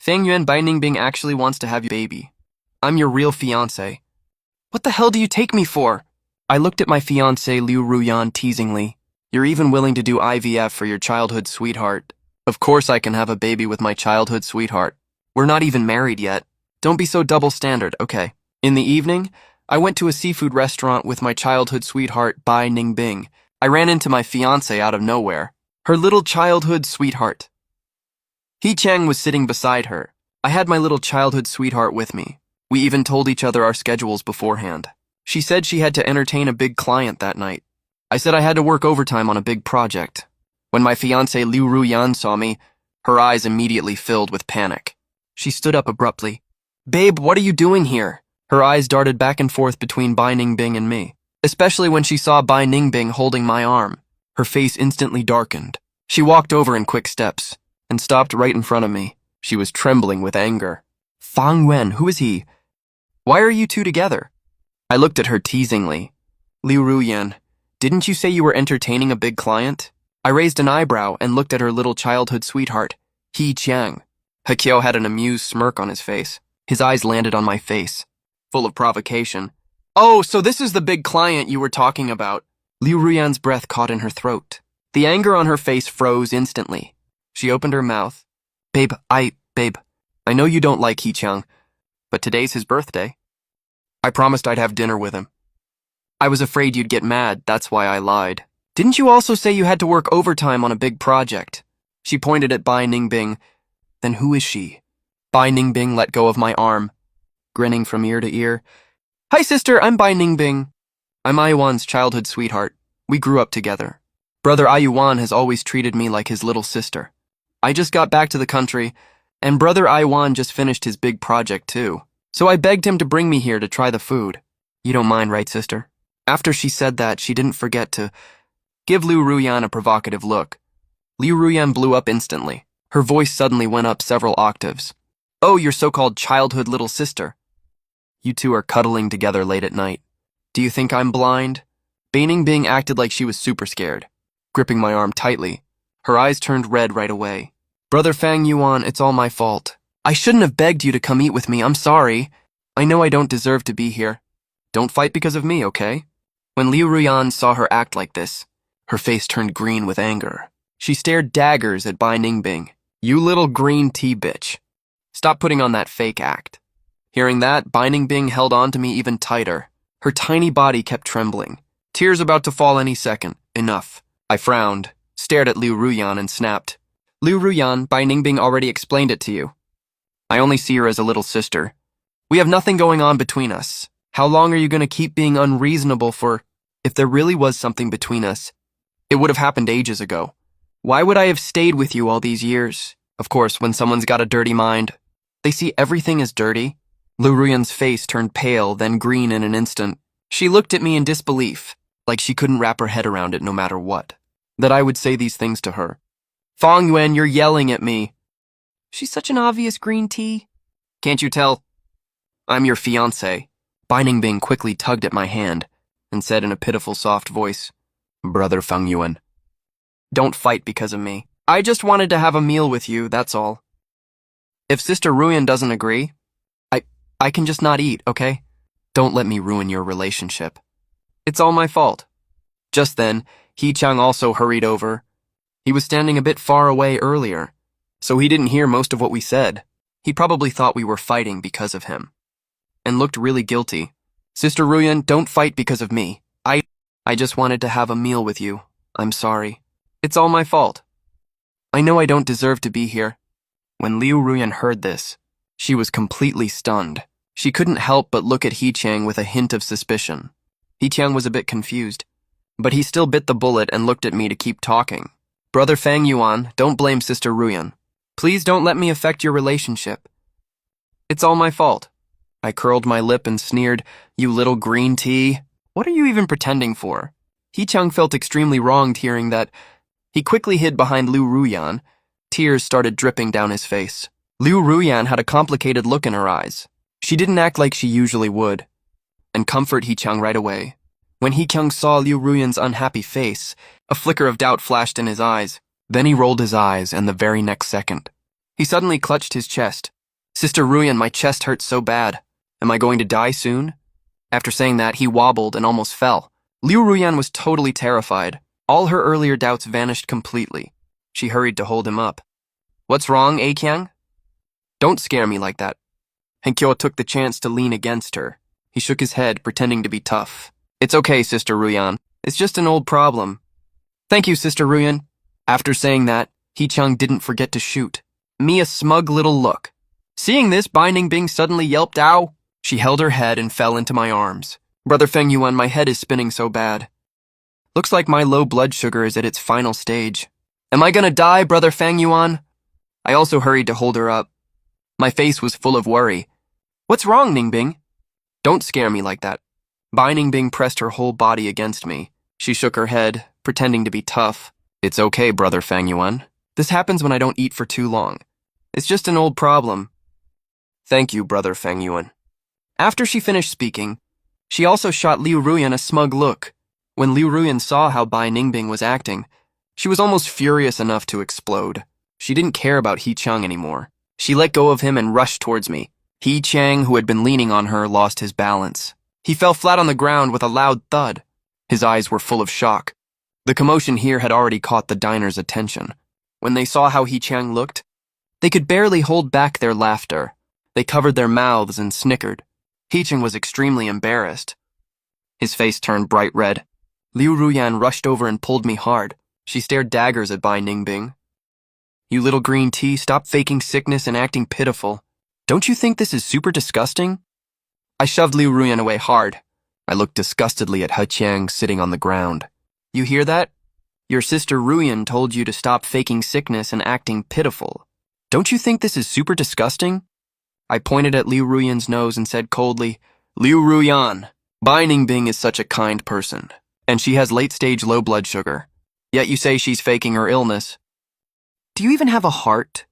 Fang Yuan Bai Ningbing actually wants to have you baby. I'm your real fiancé. What the hell do you take me for? I looked at my fiancé Liu Ruyan teasingly. You're even willing to do IVF for your childhood sweetheart. Of course I can have a baby with my childhood sweetheart. We're not even married yet. Don't be so double standard, okay? In the evening, I went to a seafood restaurant with my childhood sweetheart Bai Ningbing. I ran into my fiancé out of nowhere. Her little childhood sweetheart. He Chang was sitting beside her. I had my little childhood sweetheart with me. We even told each other our schedules beforehand. She said she had to entertain a big client that night. I said I had to work overtime on a big project. When my fiancé Liu Ruyan saw me, her eyes immediately filled with panic. She stood up abruptly. Babe, what are you doing here? Her eyes darted back and forth between Bai Ningbing and me, especially when she saw Bai Ningbing holding my arm. Her face instantly darkened. She walked over in quick steps and stopped right in front of me. She was trembling with anger. Fang Yuan, who is he? Why are you two together? I looked at her teasingly. Liu Ruyan, didn't you say you were entertaining a big client? I raised an eyebrow and looked at her little childhood sweetheart, He Chiang. Heqiao had an amused smirk on his face. His eyes landed on my face, full of provocation. Oh, so this is the big client you were talking about. Liu Ruyan's breath caught in her throat. The anger on her face froze instantly. She opened her mouth. Babe, I know you don't like He Chiang, but today's his birthday. I promised I'd have dinner with him. I was afraid you'd get mad, that's why I lied. Didn't you also say you had to work overtime on a big project? She pointed at Bai Ningbing. Then who is she? Bai Ningbing let go of my arm, grinning from ear to ear. Hi sister, I'm Bai Ningbing. I'm Ayuan's childhood sweetheart. We grew up together. Brother Ayuan has always treated me like his little sister. I just got back to the country, and Brother Ayuan just finished his big project too. So I begged him to bring me here to try the food. You don't mind, right, sister? After she said that, she didn't forget to give Liu Ruyan a provocative look. Liu Ruyan blew up instantly. Her voice suddenly went up several octaves. Oh, your so-called childhood little sister. You two are cuddling together late at night. Do you think I'm blind? Bai Ningbing acted like she was super scared, gripping my arm tightly. Her eyes turned red right away. Brother Fang Yuan, it's all my fault. I shouldn't have begged you to come eat with me, I'm sorry. I know I don't deserve to be here. Don't fight because of me, okay? When Liu Ruyan saw her act like this, her face turned green with anger. She stared daggers at Bai Ningbing. You little green tea bitch. Stop putting on that fake act. Hearing that, Bai Ningbing held on to me even tighter. Her tiny body kept trembling. Tears about to fall any second. Enough. I frowned, stared at Liu Ruyan and snapped. Liu Ruyan, Bai Ningbing already explained it to you. I only see her as a little sister. We have nothing going on between us. How long are you going to keep being unreasonable for? If there really was something between us, it would have happened ages ago. Why would I have stayed with you all these years? Of course, when someone's got a dirty mind, they see everything as dirty. Liu Ruyan's face turned pale, then green in an instant. She looked at me in disbelief, like she couldn't wrap her head around it no matter what. That I would say these things to her. Fang Yuan, you're yelling at me. She's such an obvious green tea. Can't you tell? I'm your fiancé. Bai Ningbing quickly tugged at my hand and said in a pitiful soft voice, Brother Fang Yuan, don't fight because of me. I just wanted to have a meal with you, that's all. If Sister Ruyan doesn't agree, I can just not eat, okay? Don't let me ruin your relationship. It's all my fault. Just then, He Chang also hurried over. He was standing a bit far away earlier, so he didn't hear most of what we said. He probably thought we were fighting because of him, and looked really guilty. Sister Ruyan, don't fight because of me. I just wanted to have a meal with you. I'm sorry. It's all my fault. I know I don't deserve to be here. When Liu Ruyan heard this, she was completely stunned. She couldn't help but look at He Chang with a hint of suspicion. He Chang was a bit confused, but he still bit the bullet and looked at me to keep talking. Brother Fang Yuan, don't blame Sister Ruyan. Please don't let me affect your relationship. It's all my fault. I curled my lip and sneered, you little green tea. What are you even pretending for? He Chang felt extremely wronged hearing that. He quickly hid behind Liu Ruyan. Tears started dripping down his face. Liu Ruyan had a complicated look in her eyes. She didn't act like she usually would, and comfort He Chang right away. When He Chang saw Liu Ruyan's unhappy face, a flicker of doubt flashed in his eyes. Then he rolled his eyes, and the very next second, he suddenly clutched his chest. Sister Ruyan, my chest hurts so bad. Am I going to die soon? After saying that, he wobbled and almost fell. Liu Ruyan was totally terrified. All her earlier doubts vanished completely. She hurried to hold him up. What's wrong, Kyang? Don't scare me like that. Henkyo took the chance to lean against her. He shook his head, pretending to be tough. It's okay, Sister Ruyan. It's just an old problem. Thank you, Sister Ruyan. After saying that, Hee-chung didn't forget to shoot me a smug little look. Seeing this, Bai Ningbing suddenly yelped, "Ow!" She held her head and fell into my arms. Brother Feng Yuan, my head is spinning so bad. Looks like my low blood sugar is at its final stage. Am I gonna die, Brother Feng Yuan? I also hurried to hold her up. My face was full of worry. What's wrong, Ningbing? Don't scare me like that. Bai Ningbing pressed her whole body against me. She shook her head, pretending to be tough. It's okay, Brother Feng Yuan. This happens when I don't eat for too long. It's just an old problem. Thank you, Brother Feng Yuan. After she finished speaking, she also shot Liu Ruyan a smug look. When Liu Ruyan saw how Bai Ningbing was acting, she was almost furious enough to explode. She didn't care about Hee-chung anymore. She let go of him and rushed towards me. Hee-chang, who had been leaning on her, lost his balance. He fell flat on the ground with a loud thud. His eyes were full of shock. The commotion here had already caught the diner's attention. When they saw how Hee-chang looked, they could barely hold back their laughter. They covered their mouths and snickered. Hee-chang was extremely embarrassed. His face turned bright red. Liu Ruyan rushed over and pulled me hard. She stared daggers at Bai Ningbing. You little green tea, stop faking sickness and acting pitiful. Don't you think this is super disgusting? I shoved Liu Ruyan away hard. I looked disgustedly at He-chang sitting on the ground. You hear that? Your sister Ruyan told you to stop faking sickness and acting pitiful. Don't you think this is super disgusting? I pointed at Liu Ruyan's nose and said coldly, Liu Ruyan, Bai Ningbing is such a kind person, and she has late-stage low blood sugar. Yet you say she's faking her illness. Do you even have a heart?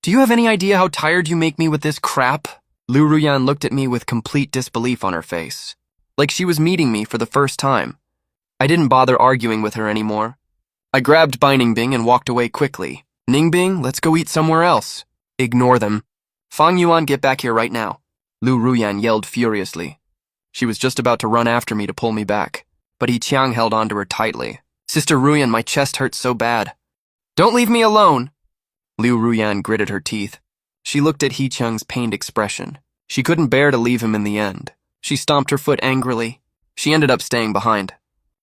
Do you have any idea how tired you make me with this crap? Liu Ruyan looked at me with complete disbelief on her face, like she was meeting me for the first time. I didn't bother arguing with her anymore. I grabbed Bai Ningbing and walked away quickly. Ningbing, let's go eat somewhere else. Ignore them. Fang Yuan, get back here right now. Liu Ruyan yelled furiously. She was just about to run after me to pull me back, but Hee-chang held onto her tightly. Sister Ruyan, my chest hurts so bad. Don't leave me alone. Liu Ruyan gritted her teeth. She looked at Hee-chang's pained expression. She couldn't bear to leave him in the end. She stomped her foot angrily. She ended up staying behind.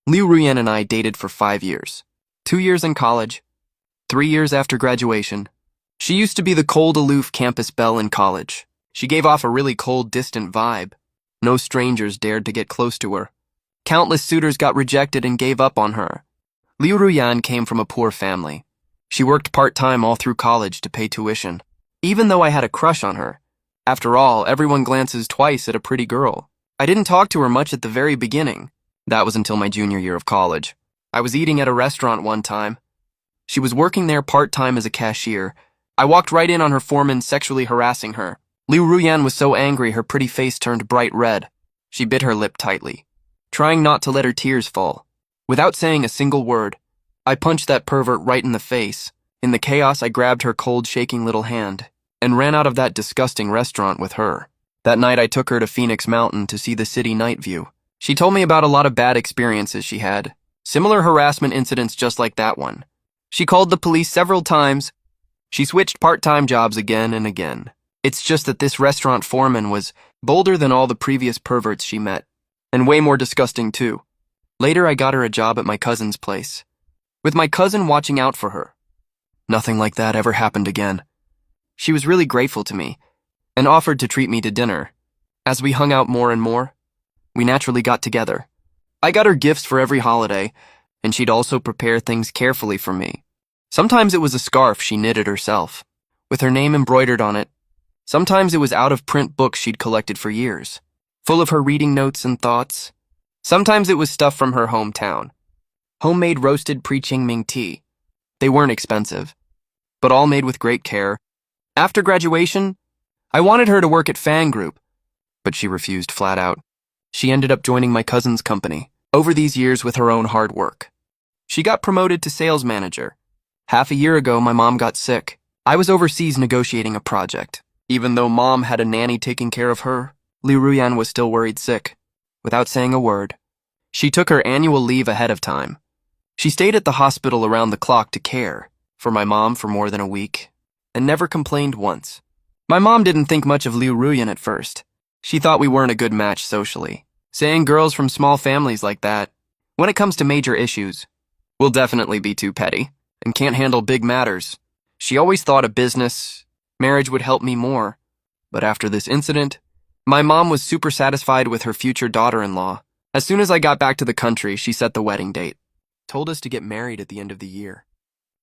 Liu Ruyan and I dated for 5 years. 2 years in college. 3 years after graduation. She used to be the cold, aloof campus belle in college. She gave off a really cold, distant vibe. No strangers dared to get close to her. Countless suitors got rejected and gave up on her. Liu Ruyan came from a poor family. She worked part-time all through college to pay tuition. Even though I had a crush on her. After all, everyone glances twice at a pretty girl. I didn't talk to her much at the very beginning. That was until my junior year of college. I was eating at a restaurant one time. She was working there part-time as a cashier. I walked right in on her foreman sexually harassing her. Liu Ruyan was so angry her pretty face turned bright red. She bit her lip tightly, trying not to let her tears fall. Without saying a single word, I punched that pervert right in the face. In the chaos, I grabbed her cold, shaking little hand and ran out of that disgusting restaurant with her. That night, I took her to Phoenix Mountain to see the city night view. She told me about a lot of bad experiences she had, similar harassment incidents just like that one. She called the police several times. She switched part-time jobs again and again. It's just that this restaurant foreman was bolder than all the previous perverts she met, and way more disgusting too. Later, I got her a job at my cousin's place, with my cousin watching out for her. Nothing like that ever happened again. She was really grateful to me, and offered to treat me to dinner. As we hung out more and more, we naturally got together. I got her gifts for every holiday, and she'd also prepare things carefully for me. Sometimes it was a scarf she knitted herself, with her name embroidered on it. Sometimes it was out-of-print books she'd collected for years, full of her reading notes and thoughts. Sometimes it was stuff from her hometown. Homemade roasted pre-Qingming tea. They weren't expensive, but all made with great care. After graduation, I wanted her to work at Fan Group, but she refused flat out. She ended up joining my cousin's company over these years with her own hard work. She got promoted to sales manager. Half a year ago, my mom got sick. I was overseas negotiating a project. Even though Mom had a nanny taking care of her, Liu Ruyan was still worried sick. Without saying a word, she took her annual leave ahead of time. She stayed at the hospital around the clock to care for my mom for more than a week, and never complained once. My mom didn't think much of Liu Ruyan at first. She thought we weren't a good match socially, saying girls from small families like that, when it comes to major issues, will definitely be too petty and can't handle big matters. She always thought a business, marriage would help me more. But after this incident, my mom was super satisfied with her future daughter-in-law. As soon as I got back to the country, she set the wedding date, told us to get married at the end of the year,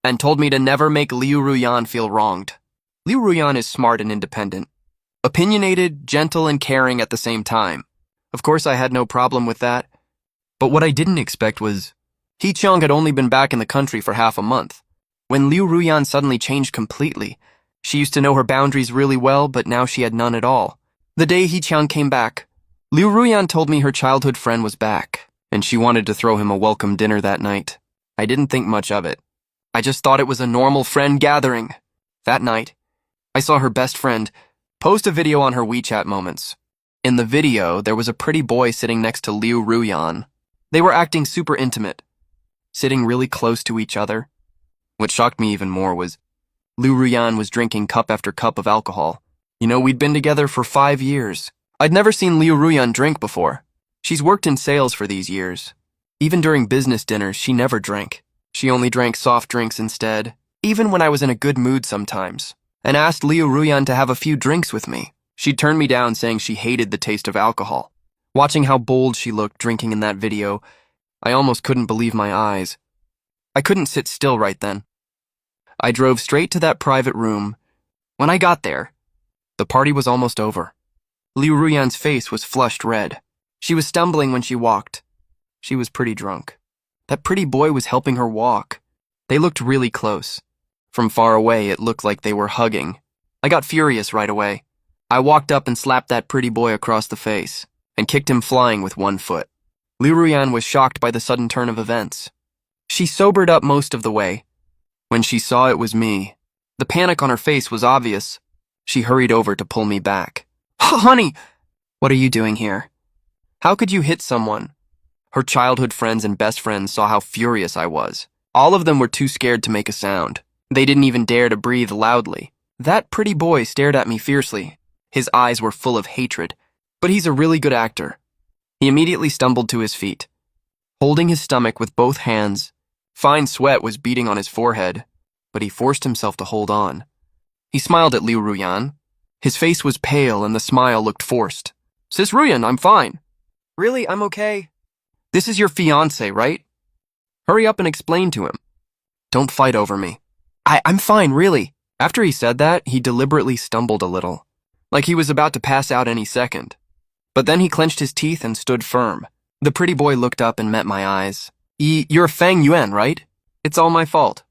and told me to never make Liu Ruyan feel wronged. Liu Ruyan is smart and independent, opinionated, gentle, and caring at the same time. Of course, I had no problem with that. But what I didn't expect was, Hee Cheong had only been back in the country for half a month, when Liu Ruyan suddenly changed completely. She used to know her boundaries really well, but now she had none at all. The day Hee Cheong came back, Liu Ruyan told me her childhood friend was back, and she wanted to throw him a welcome dinner that night. I didn't think much of it. I just thought it was a normal friend gathering. That night, I saw her best friend post a video on her WeChat moments. In the video, there was a pretty boy sitting next to Liu Ruyan. They were acting super intimate, sitting really close to each other. What shocked me even more was Liu Ruyan was drinking cup after cup of alcohol. You know, we'd been together for 5 years. I'd never seen Liu Ruyan drink before. She's worked in sales for these years. Even during business dinners, she never drank. She only drank soft drinks instead, even when I was in a good mood sometimes, and asked Liu Ruyan to have a few drinks with me. She turned me down, saying she hated the taste of alcohol. Watching how bold she looked drinking in that video, I almost couldn't believe my eyes. I couldn't sit still right then. I drove straight to that private room. When I got there, the party was almost over. Liu Ruyan's face was flushed red. She was stumbling when she walked. She was pretty drunk. That pretty boy was helping her walk. They looked really close. From far away, it looked like they were hugging. I got furious right away. I walked up and slapped that pretty boy across the face and kicked him flying with one foot. Liu Ruyan was shocked by the sudden turn of events. She sobered up most of the way. When she saw it was me, the panic on her face was obvious. She hurried over to pull me back. Honey, what are you doing here? How could you hit someone? Her childhood friends and best friends saw how furious I was. All of them were too scared to make a sound. They didn't even dare to breathe loudly. That pretty boy stared at me fiercely. His eyes were full of hatred, but he's a really good actor. He immediately stumbled to his feet, holding his stomach with both hands. Fine sweat was beading on his forehead, but he forced himself to hold on. He smiled at Liu Ruyan. His face was pale and the smile looked forced. Sis Ruyan, I'm fine. Really, I'm okay. This is your fiancé, right? Hurry up and explain to him. Don't fight over me. I'm fine, really. After he said that, he deliberately stumbled a little, like he was about to pass out any second. But then he clenched his teeth and stood firm. The pretty boy looked up and met my eyes. You're Fang Yuan, right? It's all my fault.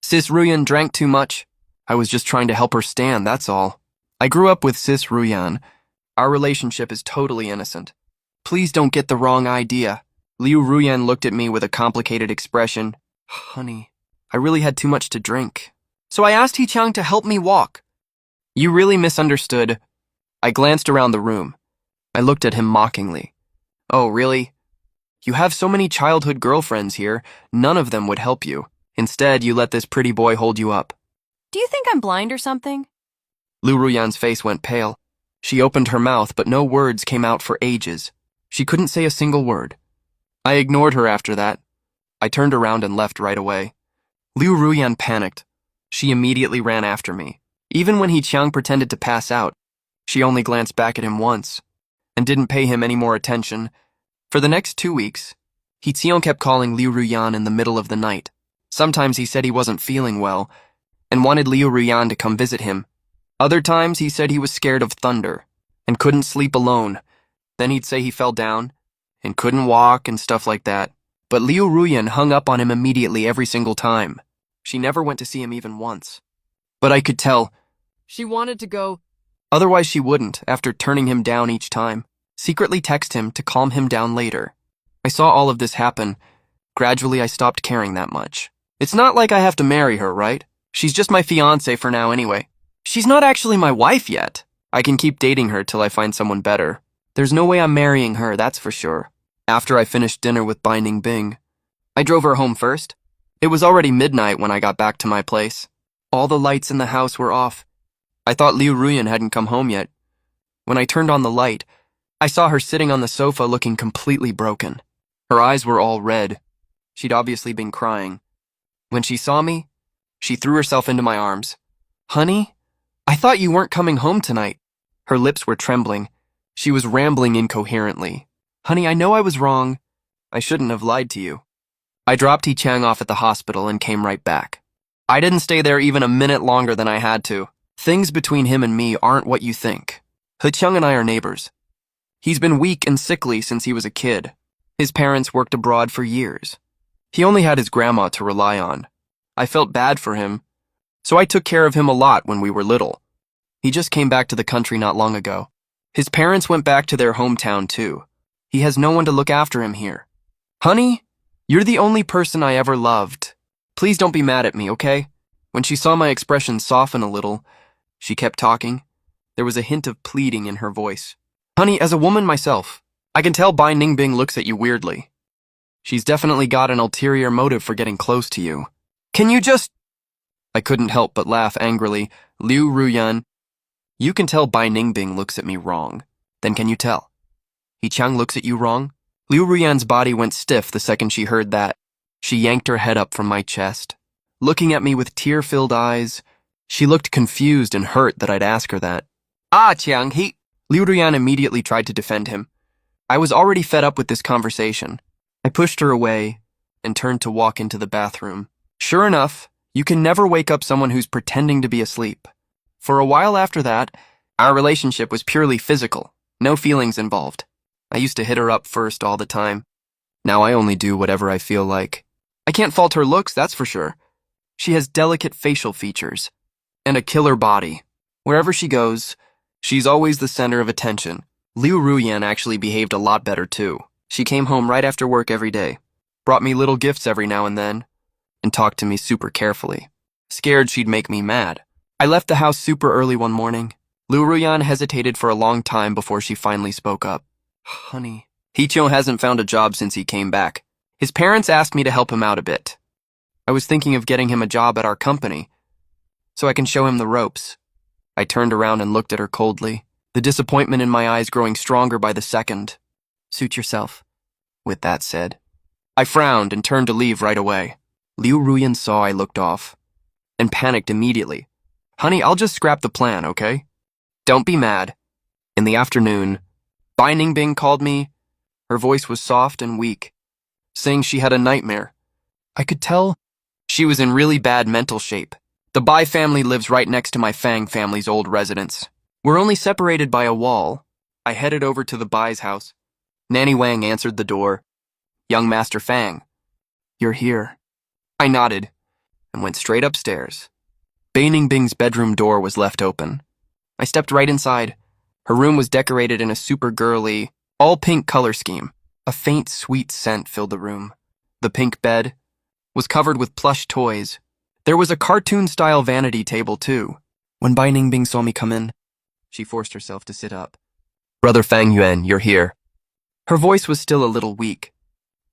Sis Ruyan drank too much. I was just trying to help her stand, that's all. I grew up with Sis Ruyan. Our relationship is totally innocent. Please don't get the wrong idea. Liu Ruyan looked at me with a complicated expression. Honey, I really had too much to drink. So I asked Hee Cheong to help me walk. You really misunderstood. I glanced around the room. I looked at him mockingly. Oh, really? You have so many childhood girlfriends here, none of them would help you. Instead, you let this pretty boy hold you up. Do you think I'm blind or something? Liu Ruyan's face went pale. She opened her mouth, but no words came out for ages. She couldn't say a single word. I ignored her after that. I turned around and left right away. Liu Ruyan panicked. She immediately ran after me. Even when Hee Cheong pretended to pass out, she only glanced back at him once and didn't pay him any more attention. For the next 2 weeks, Hee Cheong kept calling Liu Ruyan in the middle of the night. Sometimes he said he wasn't feeling well and wanted Liu Ruyan to come visit him. Other times he said he was scared of thunder and couldn't sleep alone. Then he'd say he fell down and couldn't walk and stuff like that. But Liu Ruyan hung up on him immediately every single time. She never went to see him even once. But I could tell she wanted to go. Otherwise she wouldn't, after turning him down each time. Secretly text him to calm him down later. I saw all of this happen. Gradually I stopped caring that much. It's not like I have to marry her, right? She's just my fiancé for now anyway. She's not actually my wife yet. I can keep dating her till I find someone better. There's no way I'm marrying her, that's for sure. After I finished dinner with Bai Ningbing, I drove her home first. It was already midnight when I got back to my place. All the lights in the house were off. I thought Liu Ruyan hadn't come home yet. When I turned on the light, I saw her sitting on the sofa looking completely broken. Her eyes were all red. She'd obviously been crying. When she saw me, she threw herself into my arms. "Honey, I thought you weren't coming home tonight." Her lips were trembling. She was rambling incoherently. "Honey, I know I was wrong. I shouldn't have lied to you." I dropped He Chang off at the hospital and came right back. I didn't stay there even a minute longer than I had to. Things between him and me aren't what you think. He Chang and I are neighbors. He's been weak and sickly since he was a kid. His parents worked abroad for years. He only had his grandma to rely on. I felt bad for him, so I took care of him a lot when we were little. He just came back to the country not long ago. His parents went back to their hometown too. He has no one to look after him here. "Honey, you're the only person I ever loved. Please don't be mad at me, okay?" When she saw my expression soften a little, she kept talking. There was a hint of pleading in her voice. "Honey, as a woman myself, I can tell Bai Ningbing looks at you weirdly. She's definitely got an ulterior motive for getting close to you. Can you just—" I couldn't help but laugh angrily. "Liu Ruyan, you can tell Bai Ningbing looks at me wrong. Then can you tell He Chang looks at you wrong?" Liu Ruyan's body went stiff the second she heard that. She yanked her head up from my chest. Looking at me with tear-filled eyes, she looked confused and hurt that I'd ask her that. Chang, Liu Ruyan immediately tried to defend him. I was already fed up with this conversation. I pushed her away and turned to walk into the bathroom. Sure enough, you can never wake up someone who's pretending to be asleep. For a while after that, our relationship was purely physical, no feelings involved. I used to hit her up first all the time. Now I only do whatever I feel like. I can't fault her looks, that's for sure. She has delicate facial features and a killer body. Wherever she goes, she's always the center of attention. Liu Ruyan actually behaved a lot better too. She came home right after work every day, brought me little gifts every now and then, and talked to me super carefully. Scared she'd make me mad. I left the house super early one morning. Liu Ruyan hesitated for a long time before she finally spoke up. "Honey, He Chang hasn't found a job since he came back. His parents asked me to help him out a bit. I was thinking of getting him a job at our company, so I can show him the ropes." I turned around and looked at her coldly, the disappointment in my eyes growing stronger by the second. "Suit yourself." With that said, I frowned and turned to leave right away. Liu Ruyan saw I looked off and panicked immediately. "Honey, I'll just scrap the plan, okay? Don't be mad." In the afternoon, Bai Ningbing called me. Her voice was soft and weak, saying she had a nightmare. I could tell she was in really bad mental shape. The Bai family lives right next to my Fang family's old residence. We're only separated by a wall. I headed over to the Bai's house. Nanny Wang answered the door. "Young Master Fang, you're here." I nodded and went straight upstairs. Bai Ningbing's bedroom door was left open. I stepped right inside. Her room was decorated in a super girly, all-pink color scheme. A faint, sweet scent filled the room. The pink bed was covered with plush toys. There was a cartoon-style vanity table, too. When Bai Ningbing saw me come in, she forced herself to sit up. "Brother Fang Yuan, you're here." Her voice was still a little weak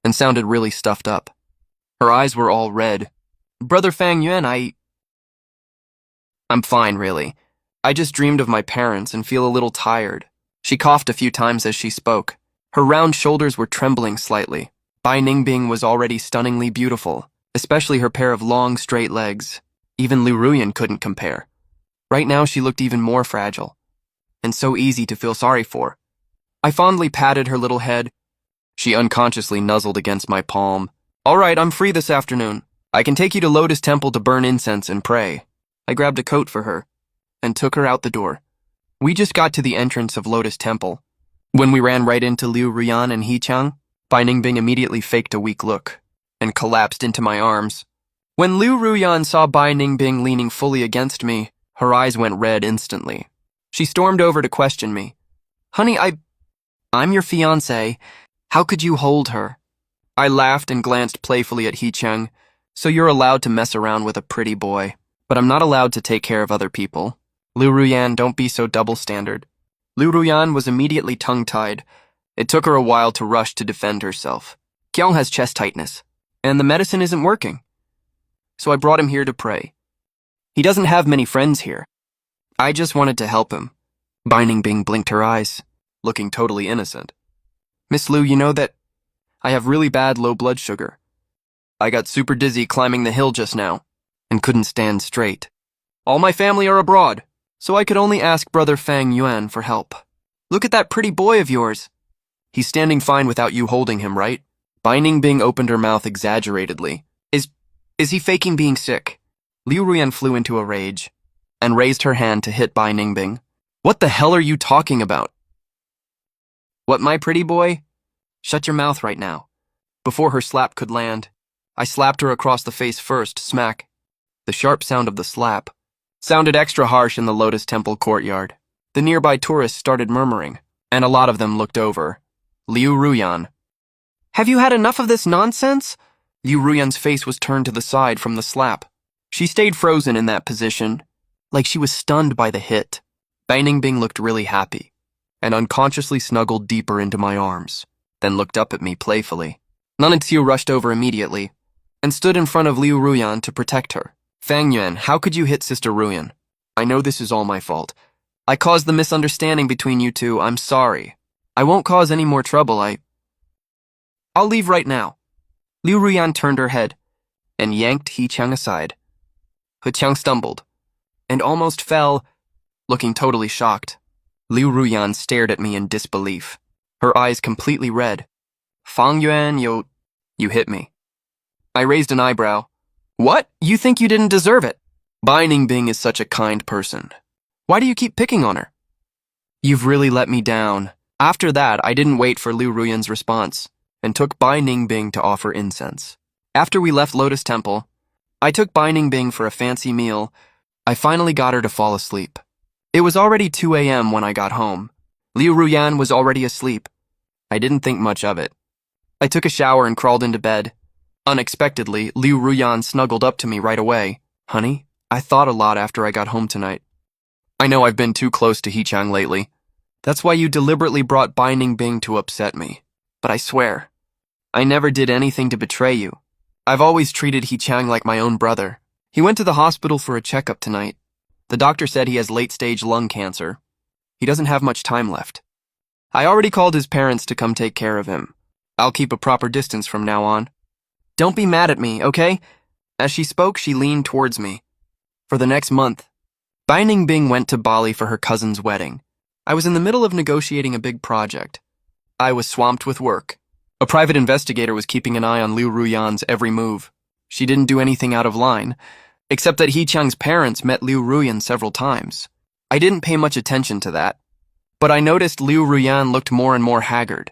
and sounded really stuffed up. Her eyes were all red. "Brother Fang Yuan, I'm fine, really. I just dreamed of my parents and feel a little tired." She coughed a few times as she spoke. Her round shoulders were trembling slightly. Bai Ningbing was already stunningly beautiful, especially her pair of long, straight legs. Even Liu Ruyan couldn't compare. Right now she looked even more fragile, and so easy to feel sorry for. I fondly patted her little head. She unconsciously nuzzled against my palm. "All right, I'm free this afternoon. I can take you to Lotus Temple to burn incense and pray." I grabbed a coat for her and took her out the door. We just got to the entrance of Lotus Temple when we ran right into Liu Ruyan and He Chang. Bai Ningbing immediately faked a weak look and collapsed into my arms. When Liu Ruyan saw Bai Ningbing leaning fully against me, her eyes went red instantly. She stormed over to question me. "Honey, I'm your fiancé. How could you hold her?" I laughed and glanced playfully at He Chang. "So you're allowed to mess around with a pretty boy, but I'm not allowed to take care of other people." Liu Ruyan, don't be so double-standard. Liu Ruyan was immediately tongue-tied. It took her a while to rush to defend herself. Kyung has chest tightness, and the medicine isn't working. So I brought him here to pray. He doesn't have many friends here. I just wanted to help him. Bai Ningbing blinked her eyes, looking totally innocent. Miss Liu, you know that I have really bad low blood sugar. I got super dizzy climbing the hill just now, and couldn't stand straight. All my family are abroad, so I could only ask Brother Fang Yuan for help. Look at that pretty boy of yours. He's standing fine without you holding him, right? Bai Ningbing opened her mouth exaggeratedly. Is he faking being sick? Liu Ruyan flew into a rage and raised her hand to hit Bai Ningbing. What the hell are you talking about? What, my pretty boy? Shut your mouth right now. Before her slap could land, I slapped her across the face first, smack. The sharp sound of the slap sounded extra harsh in the Lotus Temple courtyard. The nearby tourists started murmuring, and a lot of them looked over. Liu Ruyan. Have you had enough of this nonsense? Liu Ruyan's face was turned to the side from the slap. She stayed frozen in that position, like she was stunned by the hit. Bai Ningbing looked really happy, and unconsciously snuggled deeper into my arms, then looked up at me playfully. Nanitsu rushed over immediately, and stood in front of Liu Ruyan to protect her. Fang Yuan, how could you hit Sister Ruyan? I know this is all my fault. I caused the misunderstanding between you two. I'm sorry. I won't cause any more trouble. I'll leave right now. Liu Ruyan turned her head and yanked He Chang aside. He Chang stumbled and almost fell, looking totally shocked. Liu Ruyan stared at me in disbelief, her eyes completely red. Fang Yuan, you hit me. I raised an eyebrow. What? You think you didn't deserve it? Bai Ningbing is such a kind person. Why do you keep picking on her? You've really let me down. After that, I didn't wait for Liu Ruyan's response, and took Bai Ningbing to offer incense. After we left Lotus Temple, I took Bai Ningbing for a fancy meal. I finally got her to fall asleep. It was already 2 a.m. when I got home. Liu Ruyan was already asleep. I didn't think much of it. I took a shower and crawled into bed. Unexpectedly, Liu Ruyan snuggled up to me right away. Honey, I thought a lot after I got home tonight. I know I've been too close to He Chang lately. That's why you deliberately brought Bai Ningbing to upset me. But I swear, I never did anything to betray you. I've always treated He Chang like my own brother. He went to the hospital for a checkup tonight. The doctor said he has late-stage lung cancer. He doesn't have much time left. I already called his parents to come take care of him. I'll keep a proper distance from now on. Don't be mad at me, okay? As she spoke, she leaned towards me. For the next month, Bai Ningbing went to Bali for her cousin's wedding. I was in the middle of negotiating a big project. I was swamped with work. A private investigator was keeping an eye on Liu Ruyan's every move. She didn't do anything out of line, except that He Chang's parents met Liu Ruyan several times. I didn't pay much attention to that, but I noticed Liu Ruyan looked more and more haggard.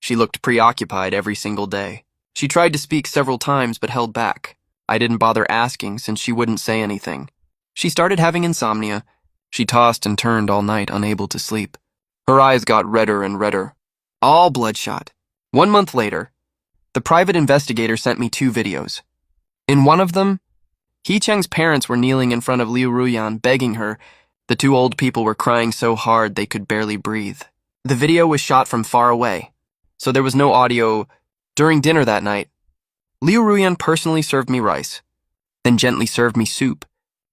She looked preoccupied every single day. She tried to speak several times but held back. I didn't bother asking since she wouldn't say anything. She started having insomnia. She tossed and turned all night, unable to sleep. Her eyes got redder and redder, all bloodshot. 1 month later, the private investigator sent me 2 videos. In one of them, He Chang's parents were kneeling in front of Liu Ruyan, begging her. The 2 old people were crying so hard they could barely breathe. The video was shot from far away, so there was no audio. During dinner that night, Liu Ruyan personally served me rice, then gently served me soup,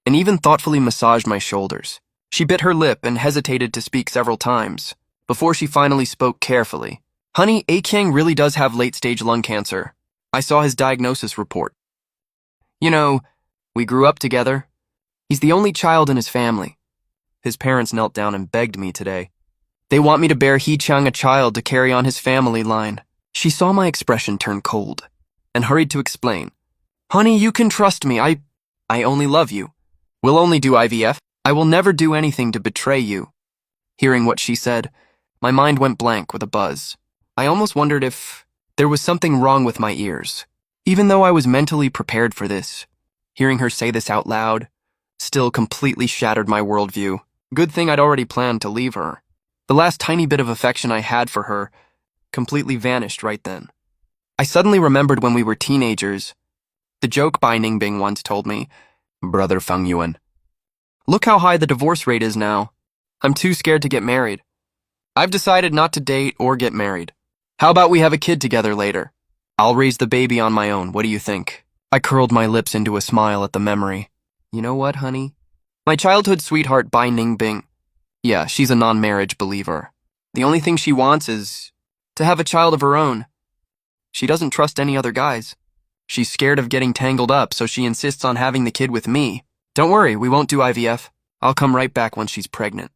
and even thoughtfully massaged my shoulders. She bit her lip and hesitated to speak several times, before she finally spoke carefully. Honey, A. Kyang really does have late-stage lung cancer. I saw his diagnosis report. You know, we grew up together. He's the only child in his family. His parents knelt down and begged me today. They want me to bear He Chang a child to carry on his family line. She saw my expression turn cold and hurried to explain. Honey, you can trust me. I only love you. We'll only do IVF. I will never do anything to betray you. Hearing what she said, my mind went blank with a buzz. I almost wondered if there was something wrong with my ears. Even though I was mentally prepared for this, hearing her say this out loud still completely shattered my worldview. Good thing I'd already planned to leave her. The last tiny bit of affection I had for her completely vanished right then. I suddenly remembered when we were teenagers, the joke Bai Ningbing once told me, Brother Fang Yuan, Look how high the divorce rate is now. I'm too scared to get married. I've decided not to date or get married. How about we have a kid together later? I'll raise the baby on my own. What do you think? I curled my lips into a smile at the memory. You know what, honey? My childhood sweetheart Bai Ningbing. Yeah, she's a non-marriage believer. The only thing she wants is to have a child of her own. She doesn't trust any other guys. She's scared of getting tangled up, so she insists on having the kid with me. Don't worry, we won't do IVF. I'll come right back when she's pregnant.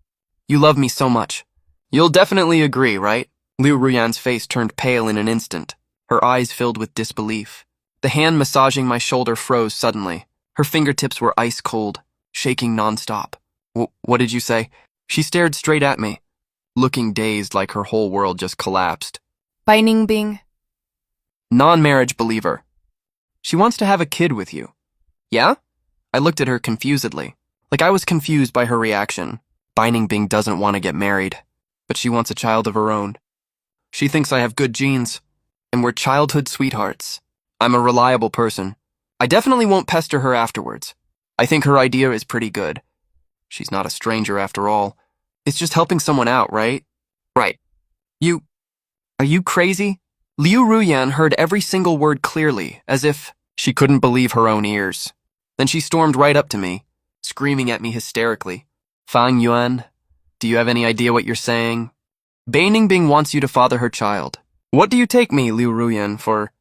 You love me so much. You'll definitely agree, right? Liu Ruyan's face turned pale in an instant. Her eyes filled with disbelief. The hand massaging my shoulder froze suddenly. Her fingertips were ice cold, shaking nonstop. What did you say? She stared straight at me, looking dazed like her whole world just collapsed. Bai Ningbing. Non-marriage believer. She wants to have a kid with you. Yeah? I looked at her confusedly, like I was confused by her reaction. Bai Ningbing doesn't want to get married, but she wants a child of her own. She thinks I have good genes, and we're childhood sweethearts. I'm a reliable person. I definitely won't pester her afterwards. I think her idea is pretty good. She's not a stranger after all. It's just helping someone out, right? Right. Are you crazy? Liu Ruyan heard every single word clearly, as if she couldn't believe her own ears. Then she stormed right up to me, screaming at me hysterically. Fang Yuan, do you have any idea what you're saying? Bai Ningbing wants you to father her child. What do you take me, Liu Ruyan, for?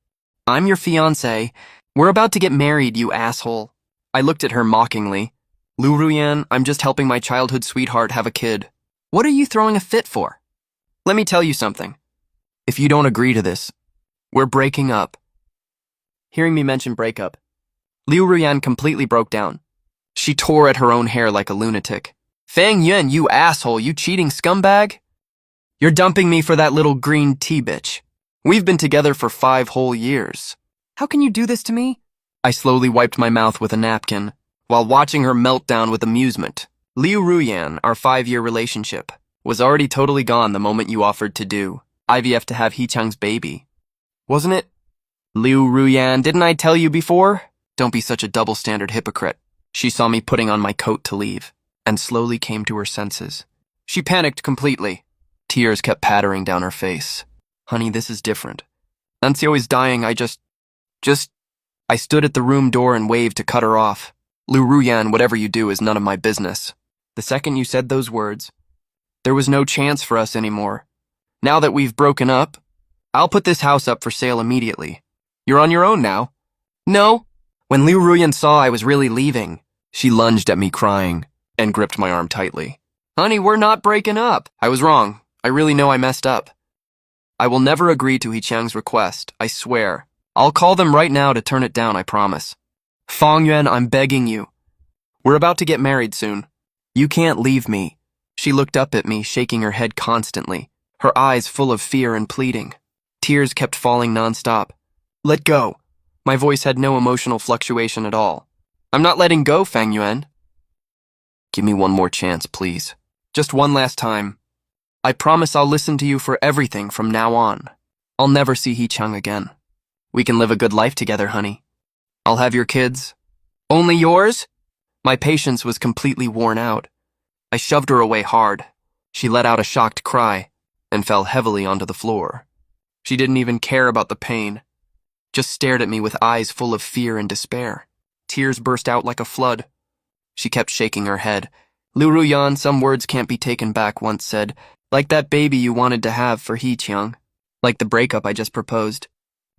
I'm your fiancé. We're about to get married, you asshole. I looked at her mockingly. Liu Ruyan, I'm just helping my childhood sweetheart have a kid. What are you throwing a fit for? Let me tell you something. If you don't agree to this, we're breaking up. Hearing me mention breakup, Liu Ruyan completely broke down. She tore at her own hair like a lunatic. Fang Yuan, you asshole, you cheating scumbag. You're dumping me for that little green tea bitch. We've been together for 5 whole years. How can you do this to me? I slowly wiped my mouth with a napkin, while watching her melt down with amusement. Liu Ruyan, our 5-year relationship, was already totally gone the moment you offered to do IVF to have Hee-chang's baby. Wasn't it? Liu Ruyan, didn't I tell you before? Don't be such a double-standard hypocrite. She saw me putting on my coat to leave, and slowly came to her senses. She panicked completely. Tears kept pattering down her face. Honey, this is different. Nancio is dying, I stood at the room door and waved to cut her off. Liu Ruyan, whatever you do is none of my business. The second you said those words, there was no chance for us anymore. Now that we've broken up, I'll put this house up for sale immediately. You're on your own now. No. When Liu Ruyan saw I was really leaving, she lunged at me crying and gripped my arm tightly. Honey, we're not breaking up. I was wrong. I really know I messed up. I will never agree to Hee-chang's request, I swear. I'll call them right now to turn it down, I promise. Fang Yuan, I'm begging you. We're about to get married soon. You can't leave me. She looked up at me, shaking her head constantly, her eyes full of fear and pleading. Tears kept falling nonstop. Let go. My voice had no emotional fluctuation at all. I'm not letting go, Fang Yuan. Give me one more chance, please. Just one last time. I promise I'll listen to you for everything from now on. I'll never see Hee-chang again. We can live a good life together, honey. I'll have your kids. Only yours? My patience was completely worn out. I shoved her away hard. She let out a shocked cry and fell heavily onto the floor. She didn't even care about the pain, just stared at me with eyes full of fear and despair. Tears burst out like a flood. She kept shaking her head. Liu Ruyan, some words can't be taken back, once said, like that baby you wanted to have for Hee-chang, like the breakup I just proposed.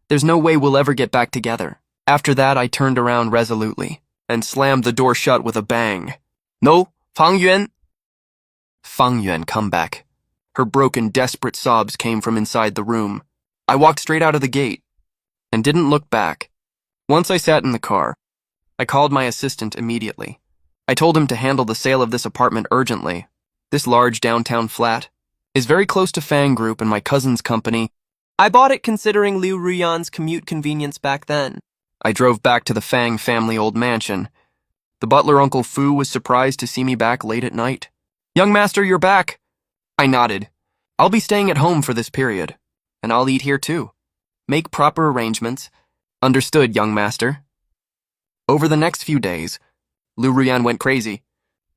There's no way we'll ever get back together. After that, I turned around resolutely and slammed the door shut with a bang. No, Fang Yuan. Fang Yuan, come back. Her broken, desperate sobs came from inside the room. I walked straight out of the gate and didn't look back. Once I sat in the car, I called my assistant immediately. I told him to handle the sale of this apartment urgently. This large downtown flat is very close to Fang Group and my cousin's company. I bought it considering Liu Ruyan's commute convenience back then. I drove back to the Fang family old mansion. The butler, Uncle Fu, was surprised to see me back late at night. Young master, you're back. I nodded. I'll be staying at home for this period, and I'll eat here too. Make proper arrangements. Understood, young master. Over the next few days, Liu Ruyan went crazy.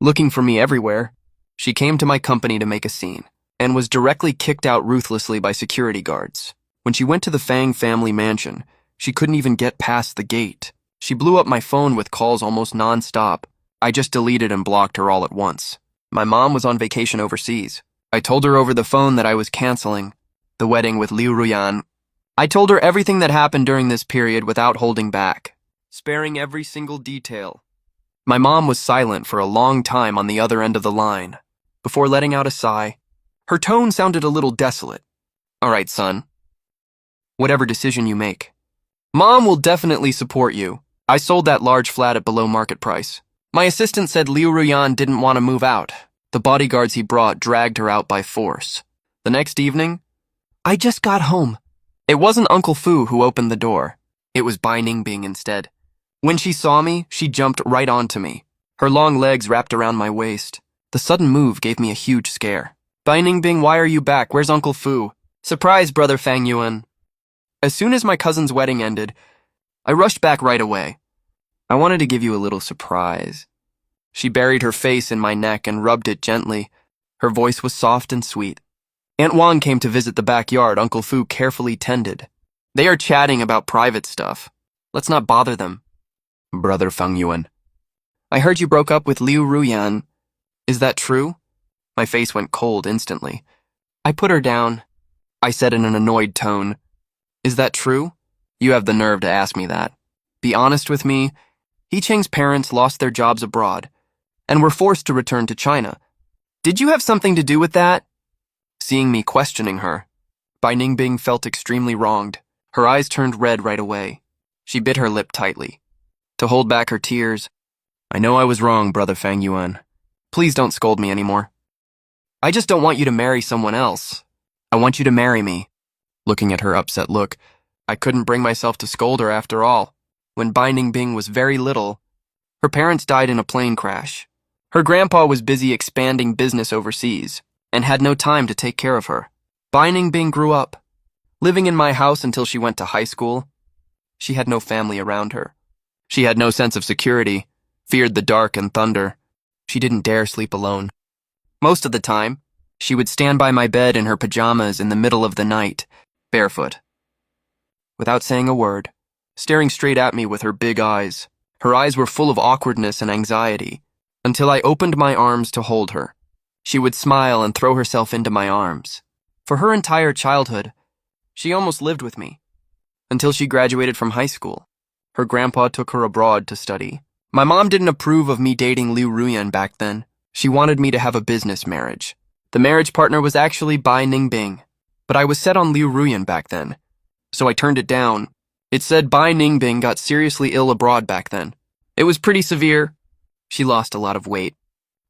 looking for me everywhere. She came to my company to make a scene, and was directly kicked out ruthlessly by security guards. When she went to the Fang family mansion, she couldn't even get past the gate. She blew up my phone with calls almost non-stop. I just deleted and blocked her all at once. My mom was on vacation overseas. I told her over the phone that I was canceling the wedding with Liu Ruyan. I told her everything that happened during this period without holding back, sparing every single detail. My mom was silent for a long time on the other end of the line, before letting out a sigh. Her tone sounded a little desolate. All right, son. Whatever decision you make. Mom will definitely support you. I sold that large flat at below market price. My assistant said Liu Ruyan didn't want to move out. The bodyguards he brought dragged her out by force. The next evening, I just got home. It wasn't Uncle Fu who opened the door. It was Bai Ningbing instead. When she saw me, she jumped right onto me. Her long legs wrapped around my waist. The sudden move gave me a huge scare. Bai Ningbing, why are you back? Where's Uncle Fu? Surprise, Brother Fang Yuan. As soon as my cousin's wedding ended, I rushed back right away. I wanted to give you a little surprise. She buried her face in my neck and rubbed it gently. Her voice was soft and sweet. Aunt Wang came to visit the backyard Uncle Fu carefully tended. They are chatting about private stuff. Let's not bother them. Brother Fang Yuan. I heard you broke up with Liu Ruyan. Is that true? My face went cold instantly. I put her down. I said in an annoyed tone, Is that true? You have the nerve to ask me that. Be honest with me. He Cheng's parents lost their jobs abroad and were forced to return to China. Did you have something to do with that? Seeing me questioning her, Bai Ningbing felt extremely wronged. Her eyes turned red right away. She bit her lip tightly. To hold back her tears, I know I was wrong, Brother Fang Yuan. Please don't scold me anymore. I just don't want you to marry someone else. I want you to marry me. Looking at her upset look, I couldn't bring myself to scold her after all. When Bai Ningbing was very little, her parents died in a plane crash. Her grandpa was busy expanding business overseas and had no time to take care of her. Bai Ningbing grew up, living in my house until she went to high school. She had no family around her. She had no sense of security, feared the dark and thunder. She didn't dare sleep alone. Most of the time, she would stand by my bed in her pajamas in the middle of the night, barefoot. Without saying a word, staring straight at me with her big eyes. Her eyes were full of awkwardness and anxiety, until I opened my arms to hold her. She would smile and throw herself into my arms. For her entire childhood, she almost lived with me, until she graduated from high school. Her grandpa took her abroad to study. My mom didn't approve of me dating Liu Ruyan back then. She wanted me to have a business marriage. The marriage partner was actually Bai Ningbing, but I was set on Liu Ruyan back then, so I turned it down. It said Bai Ningbing got seriously ill abroad back then. It was pretty severe. She lost a lot of weight.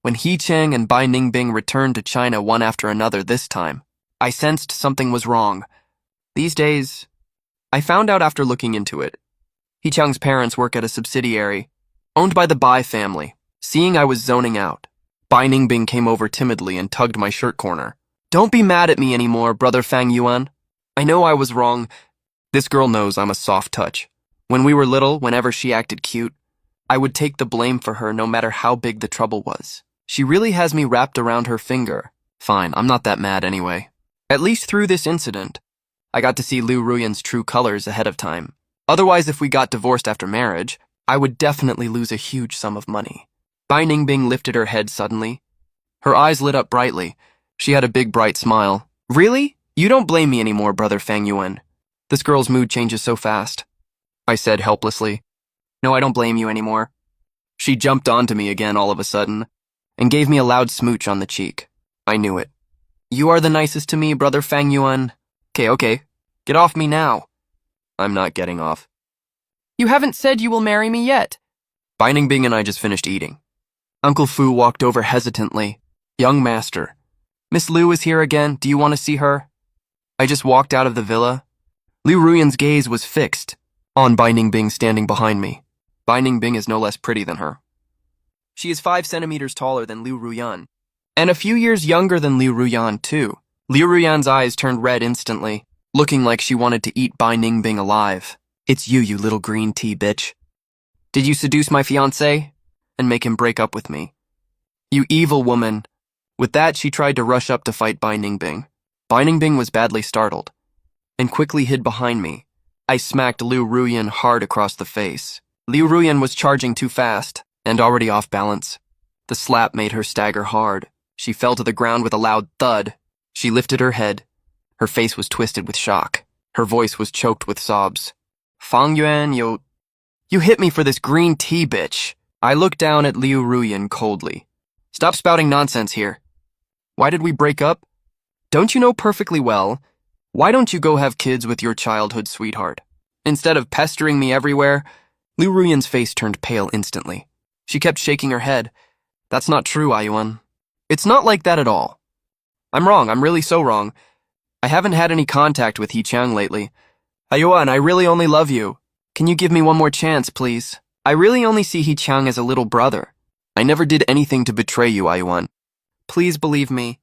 When He Cheng and Bai Ningbing returned to China one after another this time, I sensed something was wrong. These days, I found out after looking into it. He Cheng's parents work at a subsidiary, owned by the Bai family. Seeing I was zoning out, Bai Ningbing came over timidly and tugged my shirt corner. Don't be mad at me anymore, Brother Fang Yuan. I know I was wrong. This girl knows I'm a soft touch. When we were little, whenever she acted cute, I would take the blame for her no matter how big the trouble was. She really has me wrapped around her finger. Fine, I'm not that mad anyway. At least through this incident, I got to see Liu Ruyan's true colors ahead of time. Otherwise, if we got divorced after marriage, I would definitely lose a huge sum of money. Bai Ningbing lifted her head suddenly. Her eyes lit up brightly. She had a big, bright smile. Really? You don't blame me anymore, Brother Fang Yuan. This girl's mood changes so fast. I said helplessly. No, I don't blame you anymore. She jumped onto me again all of a sudden and gave me a loud smooch on the cheek. I knew it. You are the nicest to me, Brother Fang Yuan. Okay. Get off me now. I'm not getting off. You haven't said you will marry me yet. Bai Ningbing and I just finished eating. Uncle Fu walked over hesitantly. Young master. Miss Liu is here again. Do you want to see her? I just walked out of the villa. Liu Ruyan's gaze was fixed on Bai Ningbing standing behind me. Bai Ningbing is no less pretty than her. She is 5 centimeters taller than Liu Ruyan, and a few years younger than Liu Ruyan, too. Liu Ruyan's eyes turned red instantly, looking like she wanted to eat Bai Ningbing alive. It's you little green tea bitch. Did you seduce my fiancé and make him break up with me? You evil woman. With that, she tried to rush up to fight Bai Ningbing. Bai Ningbing was badly startled and quickly hid behind me. I smacked Liu Ruyan hard across the face. Liu Ruyan was charging too fast and already off balance. The slap made her stagger hard. She fell to the ground with a loud thud. She lifted her head. Her face was twisted with shock. Her voice was choked with sobs. Fang Yuan, you hit me for this green tea, bitch. I looked down at Liu Ruyan coldly. Stop spouting nonsense here. Why did we break up? Don't you know perfectly well? Why don't you go have kids with your childhood sweetheart? Instead of pestering me everywhere, Liu Ruyan's face turned pale instantly. She kept shaking her head. That's not true, Ayuan. It's not like that at all. I'm wrong, I'm really so wrong. I haven't had any contact with He Chang lately. Ayuan, I really only love you. Can you give me one more chance, please? I really only see He Chang as a little brother. I never did anything to betray you, Ayuan. Please believe me.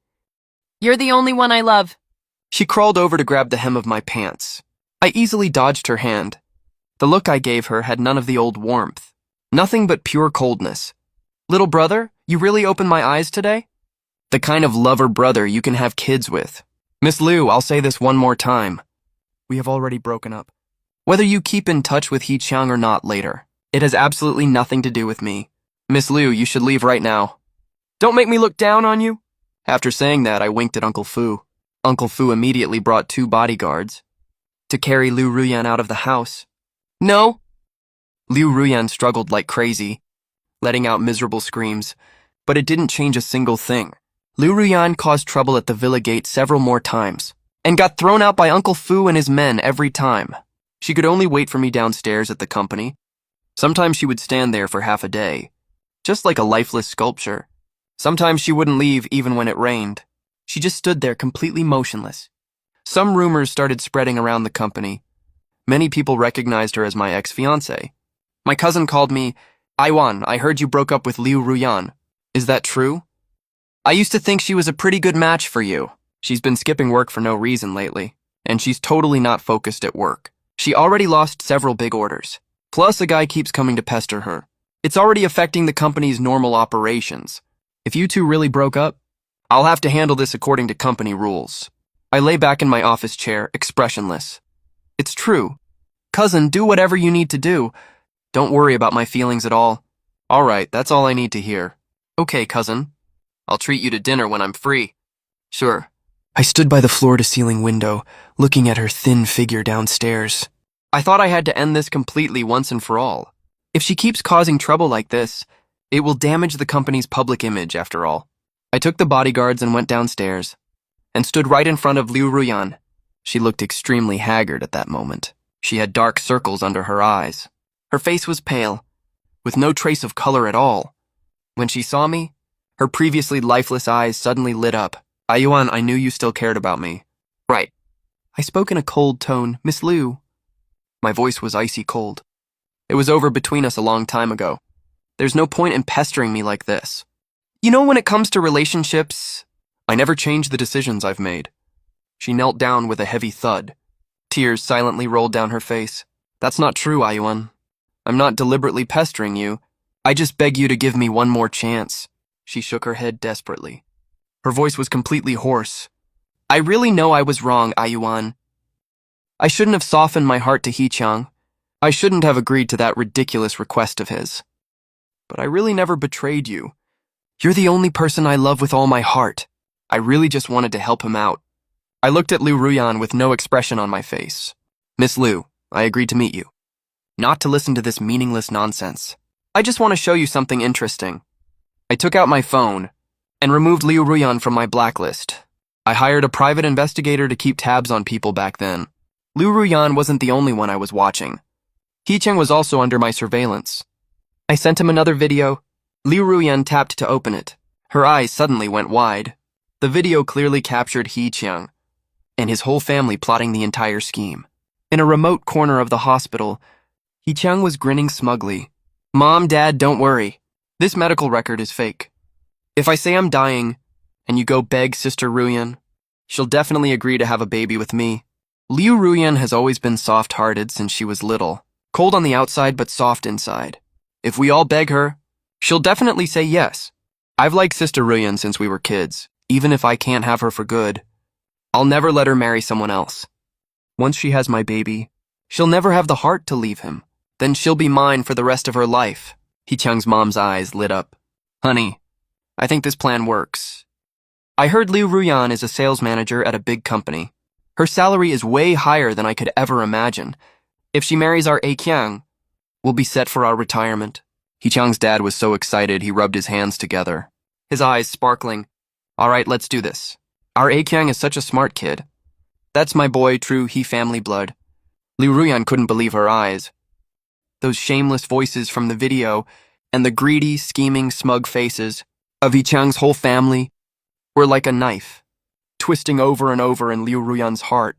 You're the only one I love. She crawled over to grab the hem of my pants. I easily dodged her hand. The look I gave her had none of the old warmth. Nothing but pure coldness. Little brother, you really opened my eyes today? The kind of lover brother you can have kids with. Miss Liu, I'll say this one more time. We have already broken up. Whether you keep in touch with He Chang or not later, it has absolutely nothing to do with me. Miss Liu, you should leave right now. Don't make me look down on you. After saying that, I winked at Uncle Fu. Uncle Fu immediately brought 2 bodyguards to carry Liu Ruyan out of the house. No! Liu Ruyan struggled like crazy, letting out miserable screams, but it didn't change a single thing. Liu Ruyan caused trouble at the villa gate several more times, and got thrown out by Uncle Fu and his men every time. She could only wait for me downstairs at the company. Sometimes she would stand there for half a day, just like a lifeless sculpture. Sometimes she wouldn't leave even when it rained. She just stood there completely motionless. Some rumors started spreading around the company. Many people recognized her as my ex-fiancé. My cousin called me, Aiwan, I heard you broke up with Liu Ruyan. Is that true? I used to think she was a pretty good match for you. She's been skipping work for no reason lately, and she's totally not focused at work. She already lost several big orders. Plus, a guy keeps coming to pester her. It's already affecting the company's normal operations. If you two really broke up, I'll have to handle this according to company rules. I lay back in my office chair, expressionless. It's true. Cousin, do whatever you need to do. Don't worry about my feelings at all. All right, that's all I need to hear. Okay, cousin. I'll treat you to dinner when I'm free. Sure. I stood by the floor-to-ceiling window, looking at her thin figure downstairs. I thought I had to end this completely once and for all. If she keeps causing trouble like this, it will damage the company's public image after all. I took the bodyguards and went downstairs, and stood right in front of Liu Ruyan. She looked extremely haggard at that moment. She had dark circles under her eyes. Her face was pale, with no trace of color at all. When she saw me, her previously lifeless eyes suddenly lit up. Ayuan, I knew you still cared about me. Right. I spoke in a cold tone. Miss Liu. My voice was icy cold. It was over between us a long time ago. There's no point in pestering me like this. You know, when it comes to relationships, I never change the decisions I've made. She knelt down with a heavy thud. Tears silently rolled down her face. That's not true, Ayuan. I'm not deliberately pestering you. I just beg you to give me one more chance. She shook her head desperately. Her voice was completely hoarse. I really know I was wrong, Ayuan. I shouldn't have softened my heart to He Chang. I shouldn't have agreed to that ridiculous request of his. But I really never betrayed you. You're the only person I love with all my heart. I really just wanted to help him out. I looked at Liu Ruyan with no expression on my face. Miss Liu, I agreed to meet you. Not to listen to this meaningless nonsense. I just want to show you something interesting. I took out my phone and removed Liu Ruyan from my blacklist. I hired a private investigator to keep tabs on people back then. Liu Ruyan wasn't the only one I was watching. He Chang was also under my surveillance. I sent him another video. Liu Ruyan tapped to open it. Her eyes suddenly went wide. The video clearly captured He Chang and his whole family plotting the entire scheme. In a remote corner of the hospital, He Chang was grinning smugly. Mom, Dad, don't worry. This medical record is fake. If I say I'm dying, and you go beg Sister Ruyan, she'll definitely agree to have a baby with me. Liu Ruyan has always been soft-hearted since she was little, cold on the outside but soft inside. If we all beg her, she'll definitely say yes. I've liked Sister Ruyan since we were kids, even if I can't have her for good. I'll never let her marry someone else. Once she has my baby, she'll never have the heart to leave him. Then she'll be mine for the rest of her life. Hee-chung's mom's eyes lit up. Honey, I think this plan works. I heard Liu Ruyan is a sales manager at a big company. Her salary is way higher than I could ever imagine. If she marries our Aekyang, we'll be set for our retirement. Hee-chung's dad was so excited he rubbed his hands together, his eyes sparkling. All right, let's do this. Our Aekyang is such a smart kid. That's my boy, true He family blood. Liu Ruyan couldn't believe her eyes. Those shameless voices from the video and the greedy, scheming, smug faces of Hee-chung's whole family were like a knife, twisting over and over in Liu Ruyan's heart.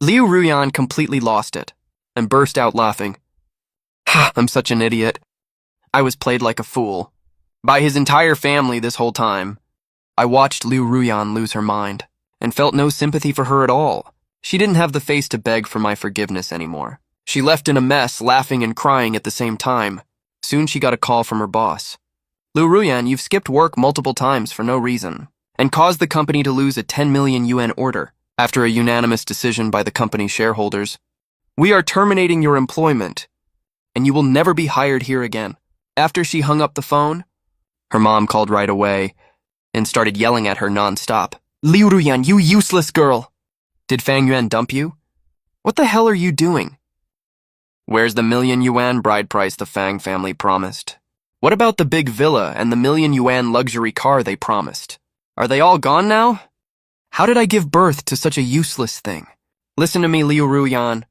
Liu Ruyan completely lost it and burst out laughing. I'm such an idiot. I was played like a fool by his entire family this whole time. I watched Liu Ruyan lose her mind and felt no sympathy for her at all. She didn't have the face to beg for my forgiveness anymore. She left in a mess, laughing and crying at the same time. Soon she got a call from her boss. Liu Ruyan, you've skipped work multiple times for no reason and caused the company to lose a 10 million yuan order after a unanimous decision by the company's shareholders. We are terminating your employment, and you will never be hired here again. After she hung up the phone, her mom called right away and started yelling at her nonstop. Liu Ruyan, you useless girl! Did Fang Yuan dump you? What the hell are you doing? Where's the million yuan bride price the Fang family promised? What about the big villa and the million yuan luxury car they promised? Are they all gone now? How did I give birth to such a useless thing? Listen to me, Liu Ruyan.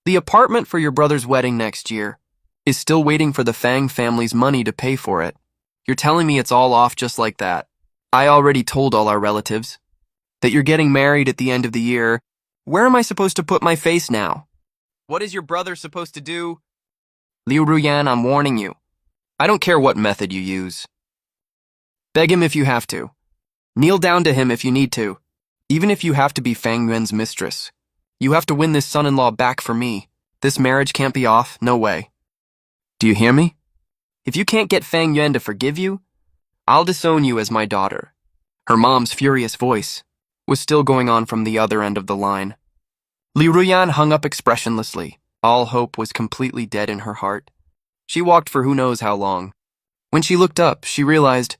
The apartment for your brother's wedding next year is still waiting for the Fang family's money to pay for it. You're telling me it's all off just like that. I already told all our relatives that you're getting married at the end of the year. Where am I supposed to put my face now? What is your brother supposed to do? Liu Ruyan, I'm warning you. I don't care what method you use. Beg him if you have to. Kneel down to him if you need to. Even if you have to be Fang Yuan's mistress. You have to win this son-in-law back for me. This marriage can't be off, no way. Do you hear me? If you can't get Fang Yuan to forgive you, I'll disown you as my daughter. Her mom's furious voice was still going on from the other end of the line. Liu Ruyan hung up expressionlessly. All hope was completely dead in her heart. She walked for who knows how long. When she looked up, she realized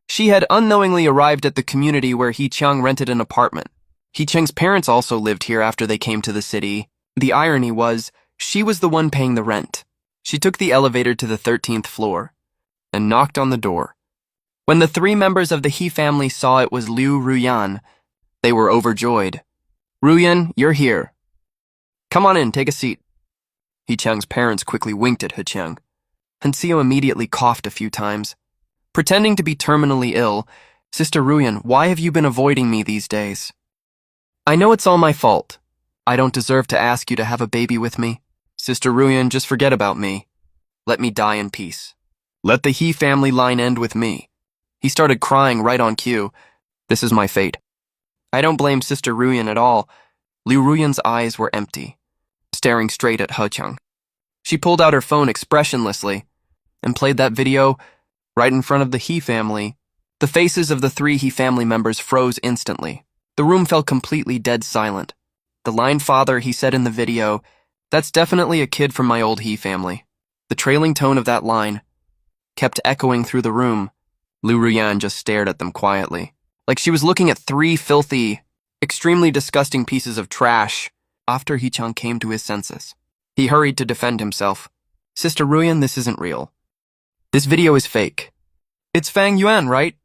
she had unknowingly arrived at the community where Hee-chung rented an apartment. Hee-chung's parents also lived here after they came to the city. The irony was, she was the one paying the rent. She took the elevator to the 13th floor and knocked on the door. When the three members of the He family saw it was Liu Ruyan, they were overjoyed. Ruyan, you're here. Come on in, take a seat. Hee-chung's parents quickly winked at Hee-chung. Hanseo immediately coughed a few times. Pretending to be terminally ill, Sister Ruyan, why have you been avoiding me these days? I know it's all my fault. I don't deserve to ask you to have a baby with me. Sister Ruyan, just forget about me. Let me die in peace. Let the He family line end with me. He started crying right on cue. This is my fate. I don't blame Sister Ruyan at all. Liu Ruyan's eyes were empty, staring straight at Hee-chung. She pulled out her phone expressionlessly and played that video right in front of the He family. The faces of the three He family members froze instantly. The room fell completely dead silent. The line "Father," he said in the video, that's definitely a kid from my old He family. The trailing tone of that line kept echoing through the room. Liu Ruyan just stared at them quietly, like she was looking at three filthy, extremely disgusting pieces of trash. After Hee-chung came to his senses, he hurried to defend himself. Sister Ruyan, this isn't real. This video is fake. It's Fang Yuan, right?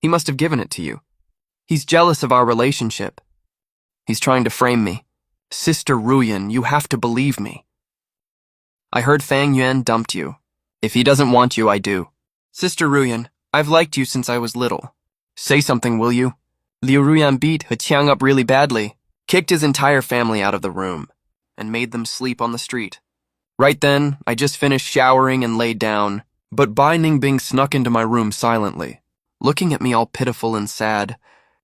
He must have given it to you. He's jealous of our relationship. He's trying to frame me. Sister Ruyan, you have to believe me. I heard Fang Yuan dumped you. If he doesn't want you, I do. Sister Ruyan, I've liked you since I was little. Say something, will you? Liu Ruyan beat Hee-chung up really badly, kicked his entire family out of the room, and made them sleep on the street. Right then, I just finished showering and laid down, but Bai Ningbing snuck into my room silently, looking at me all pitiful and sad,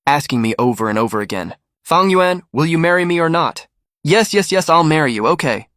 asking me over and over again, Fang Yuan, will you marry me or not? Yes, I'll marry you, okay.